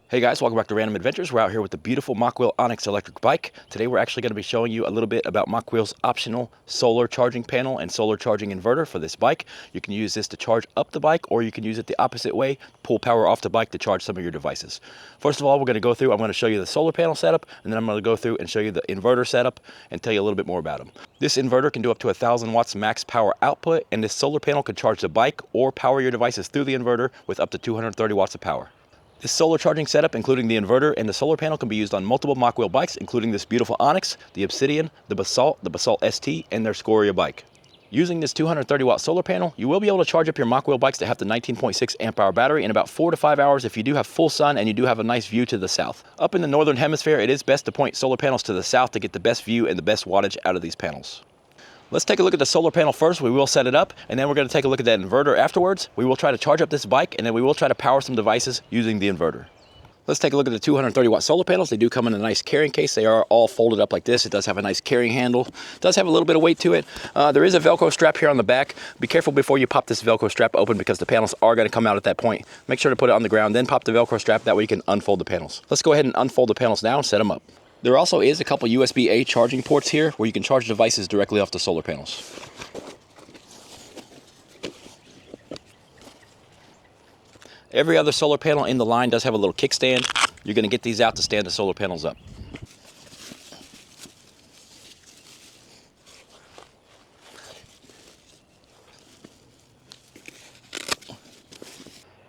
Hey guys, welcome back to Random Adventures. We're out here with the beautiful Mokwheel Onyx electric bike. Today we're actually going to be showing you a little bit about Mokwheel's optional solar charging panel and solar charging inverter for this bike. You can use this to charge up the bike, or you can use it the opposite way, pull power off the bike to charge some of your devices. First of all, I'm going to show you the solar panel setup, and then I'm going to go through and show you the inverter setup and tell you a little bit more about them. This inverter can do up to 1,000 watts max power output, and this solar panel can charge the bike or power your devices through the inverter with up to 230 watts of power. This solar charging setup, including the inverter and the solar panel, can be used on multiple Mokwheel bikes, including this beautiful Onyx, the Obsidian, the Basalt ST, and their Scoria bike. Using this 230 watt solar panel, you will be able to charge up your Mokwheel bikes to have the 19.6 amp hour battery in about 4 to 5 hours if you do have full sun and you do have a nice view to the south. Up in the northern hemisphere, it is best to point solar panels to the south to get the best view and the best wattage out of these panels. Let's take a look at the solar panel first. We will set it up, and then we're going to take a look at that inverter afterwards. We will try to charge up this bike, and then we will try to power some devices using the inverter. Let's take a look at the 230 watt solar panels. They do come in a nice carrying case. They are all folded up like this. It does have a nice carrying handle. It does have a little bit of weight to it. There is a Velcro strap here on the back. Be careful before you pop this Velcro strap open because the panels are going to come out at that point. Make sure to put it on the ground, then pop the Velcro strap. That way you can unfold the panels. Let's go ahead and unfold the panels now and set them up. There also is a couple USB-A charging ports here where you can charge devices directly off the solar panels. Every other solar panel in the line does have a little kickstand. You're going to get these out to stand the solar panels up.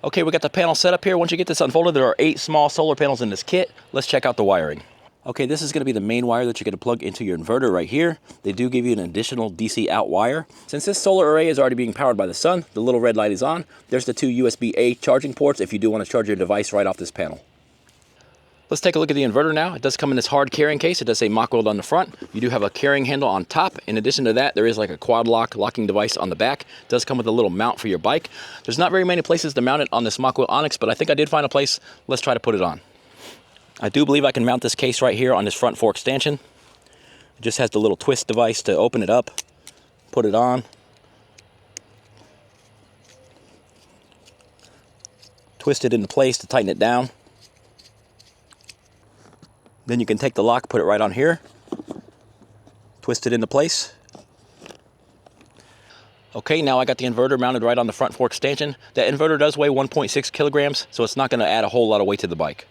Okay, we got the panel set up here. Once you get this unfolded, there are 8 small solar panels in this kit. Let's check out the wiring. Okay, this is going to be the main wire that you're going to plug into your inverter right here. They do give you an additional DC out wire. Since this solar array is already being powered by the sun, the little red light is on. There's the 2 USB-A charging ports if you do want to charge your device right off this panel. Let's take a look at the inverter now. It does come in this hard carrying case. It does say Mokwheel on the front. You do have a carrying handle on top. In addition to that, there is like a quad lock locking device on the back. It does come with a little mount for your bike. There's not very many places to mount it on this Mokwheel Onyx, but I think I did find a place. Let's try to put it on. I do believe I can mount this case right here on this front fork stanchion. It just has the little twist device to open it up, put it on, twist it into place to tighten it down. Then you can take the lock, put it right on here, twist it into place. Okay, now I got the inverter mounted right on the front fork stanchion. That inverter does weigh 1.6 kilograms, so it's not going to add a whole lot of weight to the bike.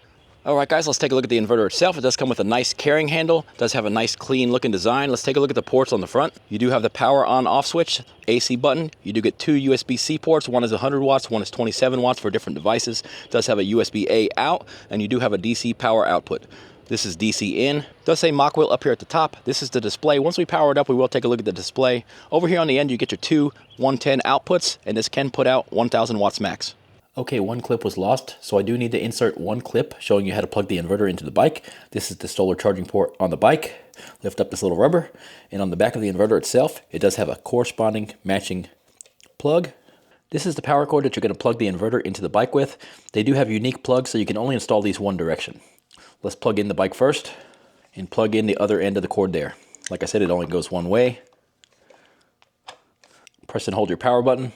Alright guys, let's take a look at the inverter itself. It does come with a nice carrying handle. It does have a nice clean looking design. Let's take a look at the ports on the front. You do have the power on off switch, AC button. You do get 2 USB-C ports. One is 100 watts, one is 27 watts for different devices. It does have a USB-A out, and you do have a DC power output. This is DC in. It does say Mokwheel up here at the top. This is the display. Once we power it up, we will take a look at the display. Over here on the end, you get your 2 110 outputs, and this can put out 1,000 watts max. Okay, one clip was lost, so I do need to insert one clip showing you how to plug the inverter into the bike. This is the solar charging port on the bike. Lift up this little rubber, and on the back of the inverter itself, it does have a corresponding matching plug. This is the power cord that you're going to plug the inverter into the bike with. They do have unique plugs, so you can only install these one direction. Let's plug in the bike first, and plug in the other end of the cord there. Like I said, it only goes one way. Press and hold your power button.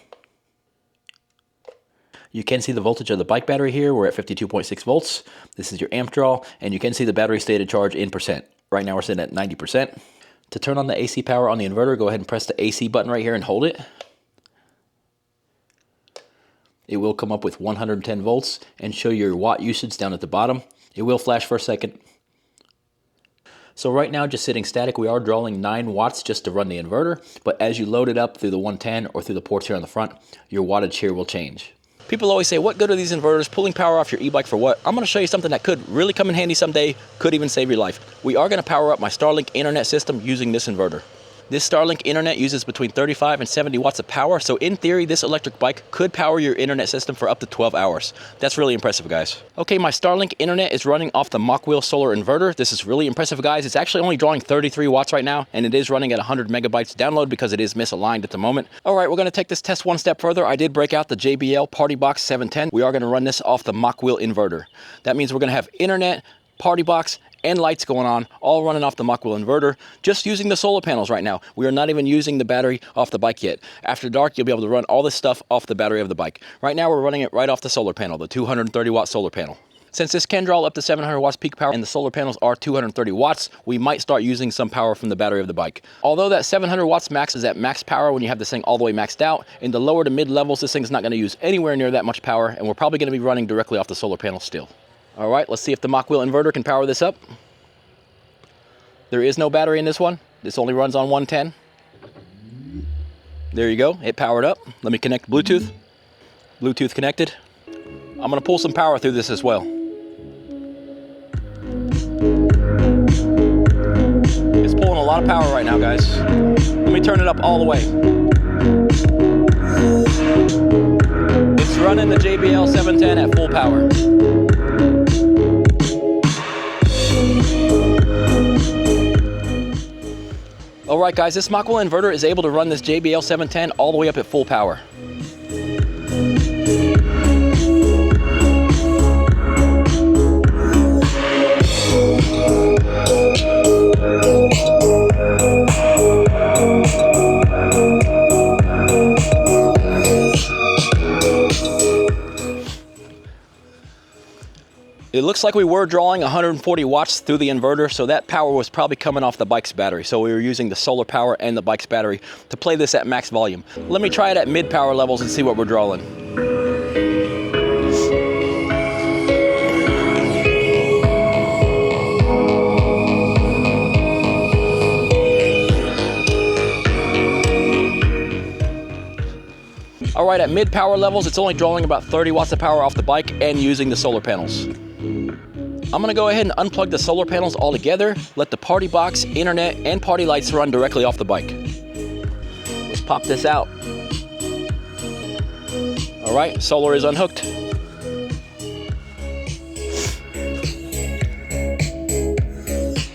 You can see the voltage of the bike battery here. We're at 52.6 volts. This is your amp draw, and you can see the battery stated charge in percent. Right now we're sitting at 90%. To turn on the AC power on the inverter, go ahead and press the AC button right here and hold it. It will come up with 110 volts and show your watt usage down at the bottom. It will flash for a second. So right now, just sitting static, we are drawing 9 watts just to run the inverter, but as you load it up through the 110 or through the ports here on the front, your wattage here will change. People always say, what good are these inverters? Pulling power off your e-bike for what? I'm going to show you something that could really come in handy someday, could even save your life. We are going to power up my Starlink internet system using this inverter. This Starlink internet uses between 35 and 70 watts of power, so in theory, this electric bike could power your internet system for up to 12 hours. That's really impressive, guys. Okay, my Starlink internet is running off the Mokwheel solar inverter. This is really impressive, guys. It's actually only drawing 33 watts right now, and it is running at 100 megabytes download because it is misaligned at the moment. All right, we're going to take this test one step further. I did break out the JBL Party Box 710. We are going to run this off the Mokwheel inverter. That means we're going to have internet, Party Box, and lights going on, all running off the Mokwheel inverter, just using the solar panels right now. We are not even using the battery off the bike yet. After dark, you'll be able to run all this stuff off the battery of the bike. Right now, we're running it right off the solar panel, the 230 watt solar panel. Since this can draw up to 700 watts peak power and the solar panels are 230 watts, we might start using some power from the battery of the bike. Although that 700 watts max is at max power when you have this thing all the way maxed out, in the lower to mid levels, this thing's not going to use anywhere near that much power, and we're probably going to be running directly off the solar panel still. All right, let's see if the Mokwheel inverter can power this up. There is no battery in this one. This only runs on 110. There you go, it powered up. Let me connect Bluetooth. Bluetooth connected. I'm gonna pull some power through this as well. It's pulling a lot of power right now, guys. Let me turn it up all the way. It's running the JBL 710 at full power. All right, guys, this Mokwheel inverter is able to run this JBL 710 all the way up at full power. It looks like we were drawing 140 watts through the inverter, so that power was probably coming off the bike's battery. So we were using the solar power and the bike's battery to play this at max volume. Let me try it at mid power levels and see what we're drawing. All right, at mid power levels, it's only drawing about 30 watts of power off the bike and using the solar panels. I'm gonna go ahead and unplug the solar panels all together, let the party box, internet, and party lights run directly off the bike. Let's pop this out. All right, solar is unhooked.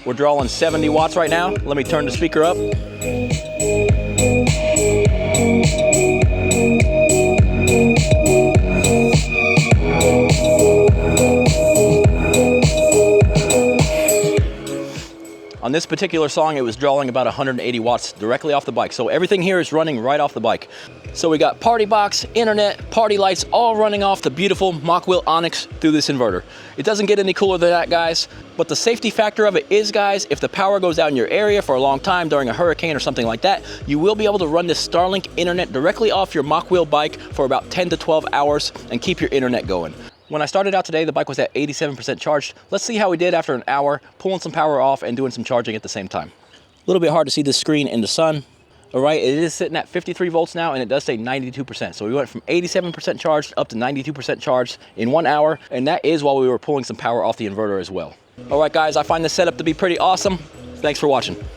We're drawing 70 watts right now. Let me turn the speaker up. On this particular song, it was drawing about 180 watts directly off the bike. So everything here is running right off the bike. So we got party box, internet, party lights, all running off the beautiful Mokwheel Onyx through this inverter. It doesn't get any cooler than that, guys. But the safety factor of it is, guys, if the power goes out in your area for a long time during a hurricane or something like that, you will be able to run this Starlink internet directly off your Mokwheel bike for about 10 to 12 hours and keep your internet going. When I started out today, the bike was at 87% charged. Let's see how we did after an hour, pulling some power off and doing some charging at the same time. A little bit hard to see the screen in the sun. All right, it is sitting at 53 volts now, and it does say 92%. So we went from 87% charged up to 92% charged in 1 hour, and that is while we were pulling some power off the inverter as well. All right, guys, I find this setup to be pretty awesome. Thanks for watching.